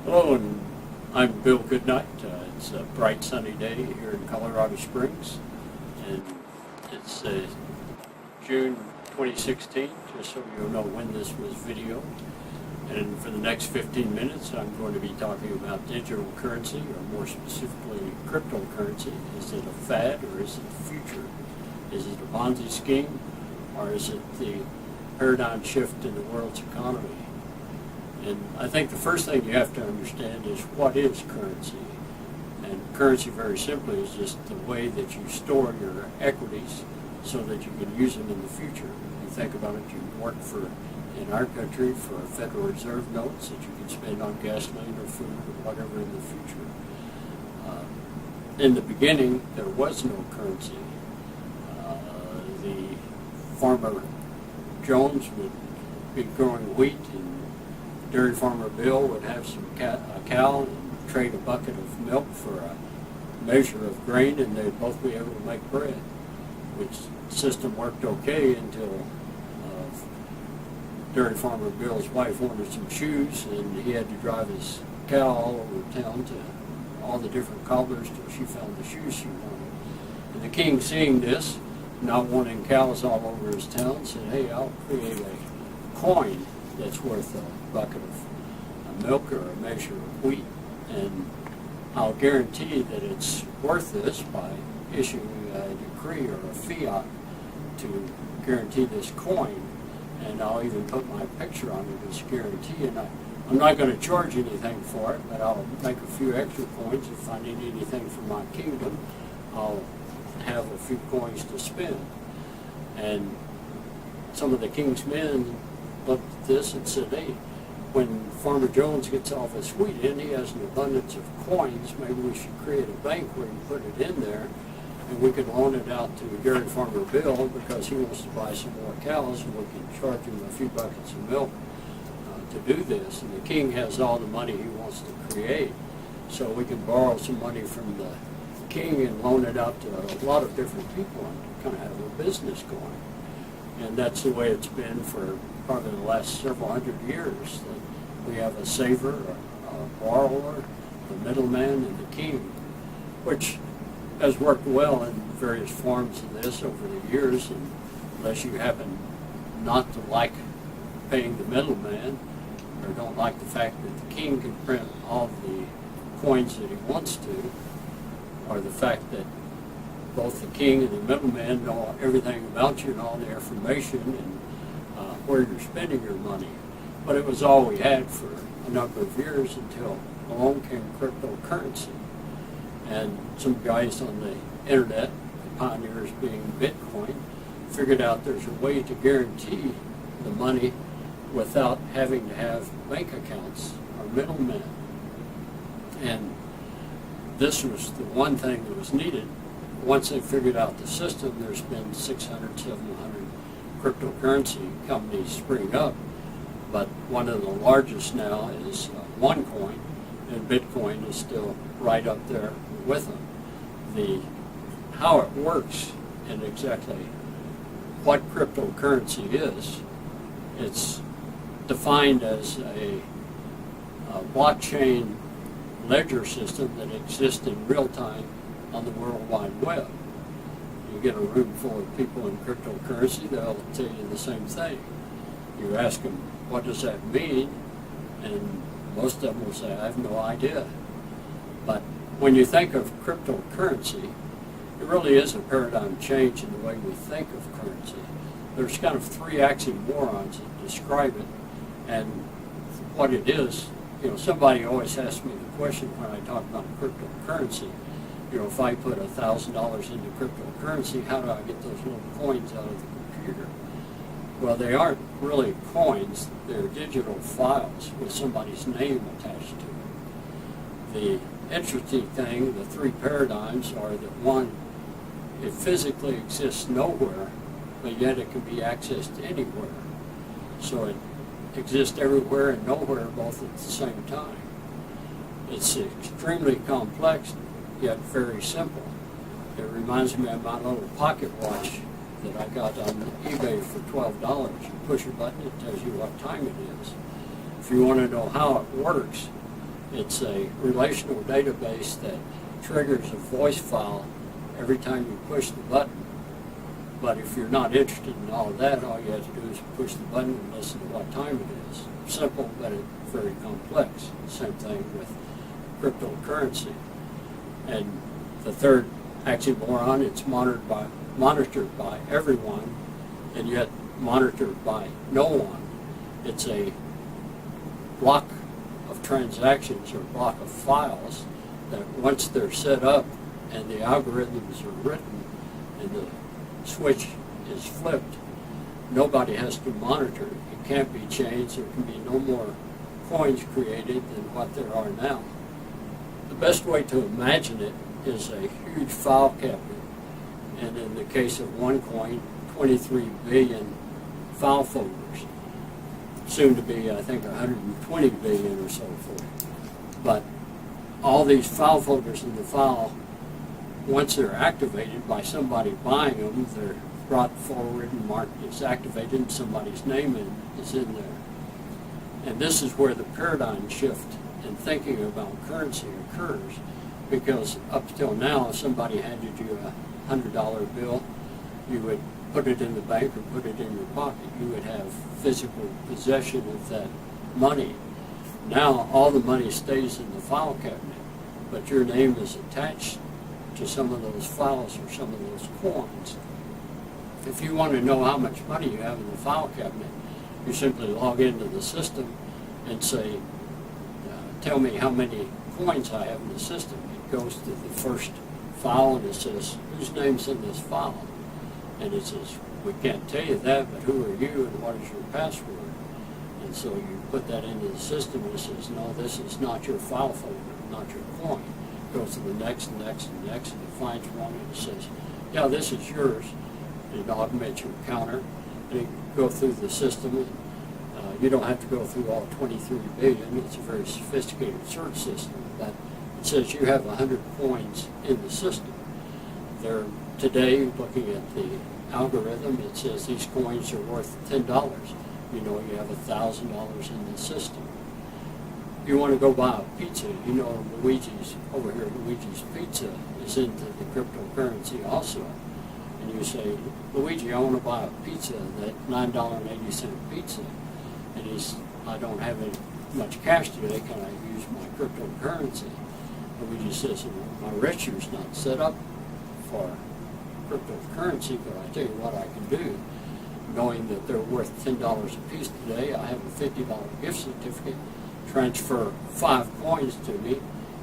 Hello, and I'm Bill Goodnight. It's a bright sunny day here in Colorado Springs, and it's June 2016, just so you'll know when this was videoed. And for the next 15 minutes, I'm going to be talking about digital currency, or more specifically, cryptocurrency. Is it a fad, or is it the future? Is it a Ponzi scheme, or is it the paradigm shift in the world's economy? And I think the first thing you have to understand is what is currency. And currency, very simply, is just the way that you store your equities so that you can use them in the future. You think about it, you can work for, in our country, for Federal Reserve notes that you can spend on gasoline or food or whatever in the future. In the beginning, there was no currency. The farmer Jones would be growing wheat, and dairy farmer Bill would have a cow and trade a bucket of milk for a measure of grain, and they'd both be able to make bread, which system worked okay until dairy farmer Bill's wife wanted some shoes, and he had to drive his cow all over town to all the different cobblers till she found the shoes she wanted. And the king, seeing this, not wanting cows all over his town, said, "Hey, I'll create a coin that's worth a bucket of milk or a measure of wheat, and I'll guarantee that it's worth this by issuing a decree or a fiat to guarantee this coin, and I'll even put my picture on it as a guarantee, and I'm not going to charge anything for it, but I'll make a few extra coins. If I need anything for my kingdom, I'll have a few coins to spend." And some of the king's men looked at this and said, "Hey, when Farmer Jones gets all this wheat in, he has an abundance of coins. Maybe we should create a bank where you put it in there, and we could loan it out to dairy farmer Bill because he wants to buy some more cows, and we can charge him a few buckets of milk to do this. And the king has all the money he wants to create, so we can borrow some money from the king and loan it out to a lot of different people and kind of have a business going." And that's the way it's been for probably the last several hundred years. That we have a saver, a borrower, the middleman, and the king, which has worked well in various forms of this over the years, and unless you happen not to like paying the middleman, or don't like the fact that the king can print all the coins that he wants to, or the fact that both the king and the middleman know everything about you and all the information and where you're spending your money. But it was all we had for a number of years until along came cryptocurrency. And some guys on the internet, the pioneers being Bitcoin, figured out there's a way to guarantee the money without having to have bank accounts or middlemen. And this was the one thing that was needed. Once they figured out the system, there's been 600, 700 cryptocurrency companies spring up, but one of the largest now is OneCoin, and Bitcoin is still right up there with them. How it works and exactly what cryptocurrency is, it's defined as a blockchain ledger system that exists in real time on the World Wide Web. You get a room full of people in cryptocurrency, they'll tell you the same thing. You ask them, what does that mean? And most of them will say, I have no idea. But when you think of cryptocurrency, it really is a paradigm change in the way we think of currency. There's kind of three oxymorons that describe it, and what it is. Somebody always asks me the question when I talk about cryptocurrency, if I put $1,000 into cryptocurrency, how do I get those little coins out of the computer? Well, they aren't really coins, they're digital files with somebody's name attached to it. The interesting thing, the three paradigms are that one, it physically exists nowhere, but yet it can be accessed anywhere. So it exists everywhere and nowhere both at the same time. It's extremely complex, yet very simple. It reminds me of my little pocket watch that I got on eBay for $12. You push a button, it tells you what time it is. If you want to know how it works, It's a relational database that triggers a voice file every time you push the button. But if you're not interested in all of that, all you have to do is push the button and listen to what time it is. Simple, but it's very complex. Same thing with cryptocurrency. And the third oxymoron, it's monitored by everyone, and yet monitored by no one. It's a block of transactions or block of files that once they're set up and the algorithms are written and the switch is flipped, nobody has to monitor it. It can't be changed. There can be no more coins created than what there are now. The best way to imagine it is a huge file cabinet, and in the case of OneCoin, 23 billion file folders. Soon to be, I think, 120 billion or so forth. But all these file folders in the file, once they're activated by somebody buying them, they're brought forward and marked as activated, and somebody's name is in there. And this is where the paradigm shift in thinking about currency occurs, because up till now, if somebody handed you a $100 bill, you would put it in the bank or put it in your pocket. You would have physical possession of that money. Now all the money stays in the file cabinet, but your name is attached to some of those files or some of those coins. If you want to know how much money you have in the file cabinet, you simply log into the system and say, tell me how many coins I have in the system. It goes to the first file and it says, whose name's in this file? And it says, we can't tell you that, but who are you and what is your password? And so you put that into the system and it says, no, this is not your file folder, not your coin. It goes to the next and next and next, and it finds one and it says, yeah, this is yours. And it augments your counter. And you go through the system, and you don't have to go through all 23 billion. It's a very sophisticated search system. But it says you have 100 coins in the system. They're today, looking at the algorithm, it says these coins are worth $10. You know you have $1,000 in the system. You want to go buy a pizza, you know Luigi's, over here, Luigi's Pizza is into the cryptocurrency also. And you say, Luigi, I want to buy a pizza, that $9.80 pizza. And he's, I don't have any much cash today, can I use my cryptocurrency? Luigi says, well, my register's not set up for cryptocurrency, but I tell you what I can do. Knowing that they're worth $10 a piece today, I have a $50 gift certificate. Transfer 5 coins to me,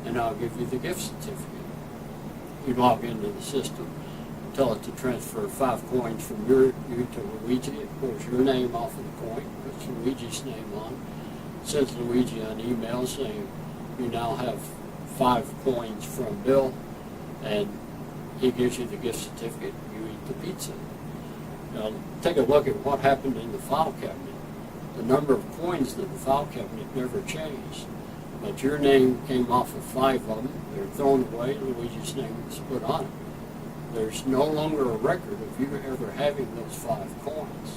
and I'll give you the gift certificate. You log into the system, tell it to transfer 5 coins from you to Luigi. It pulls your name off of the coin, puts Luigi's name on, sends Luigi an email saying you now have 5 coins from Bill, and he gives you the gift certificate. You eat the pizza. Now take a look at what happened in the file cabinet. The number of coins in the file cabinet never changed, but your name came off of 5 of them. They're thrown away. Luigi's name was put on it. There's no longer a record of you ever having those 5 coins.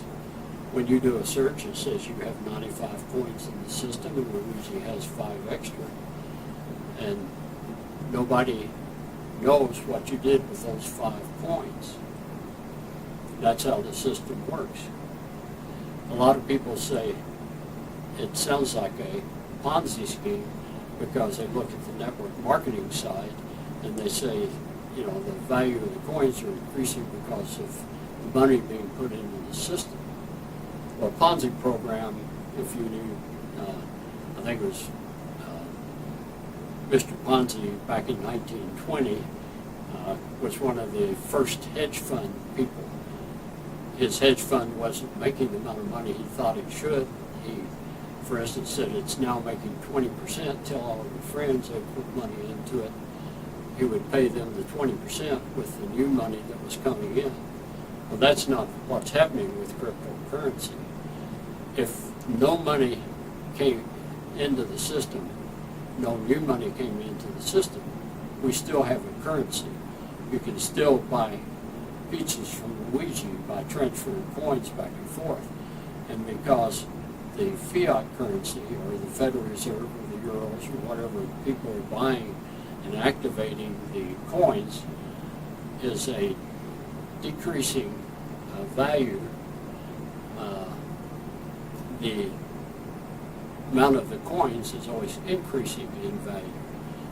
When you do a search, it says you have 95 coins in the system, and Luigi has 5 extra. And nobody knows what you did with those 5 coins. That's how the system works. A lot of people say it sounds like a Ponzi scheme because they look at the network marketing side and they say, you know, the value of the coins are increasing because of the money being put into the system. Well, a Ponzi program, if you knew, I think it was Mr. Ponzi back in 1920, was one of the first hedge fund people. His hedge fund wasn't making the amount of money he thought it should. He, for instance, said it's now making 20%. Tell all of your friends they put money into it. He would pay them the 20% with the new money that was coming in. Well, that's not what's happening with cryptocurrency. If no money came into the system, no new money came into the system, we still have a currency. You can still buy pizzas from Luigi by transferring coins back and forth. And because the fiat currency, or the Federal Reserve, or the girls or whatever people are buying and activating the coins is a decreasing value. The amount of the coins is always increasing in value.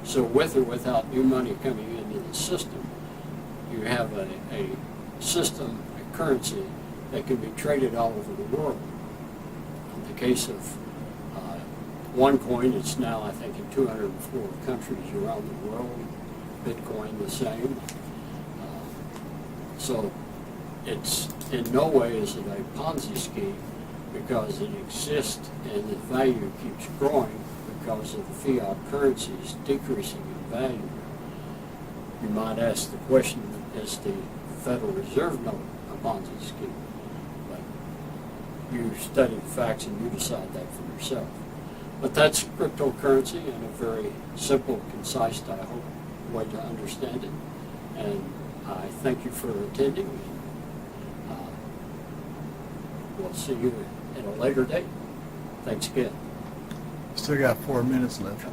So with or without new money coming into the system, you have a system, a currency that can be traded all over the world. In the case of OneCoin, it's now, I think, in 204 countries around the world. Bitcoin, the same. So it's in no way is it a Ponzi scheme, because it exists and the value keeps growing because of the fiat currencies decreasing in value. You might ask the question, is the Federal Reserve note a Ponzi scheme? But you study the facts and you decide that for yourself. But that's cryptocurrency in a very simple, concise, I hope, way to understand it. And I thank you for attending. We'll see you at a later date. Thanks again. Still got 4 minutes left.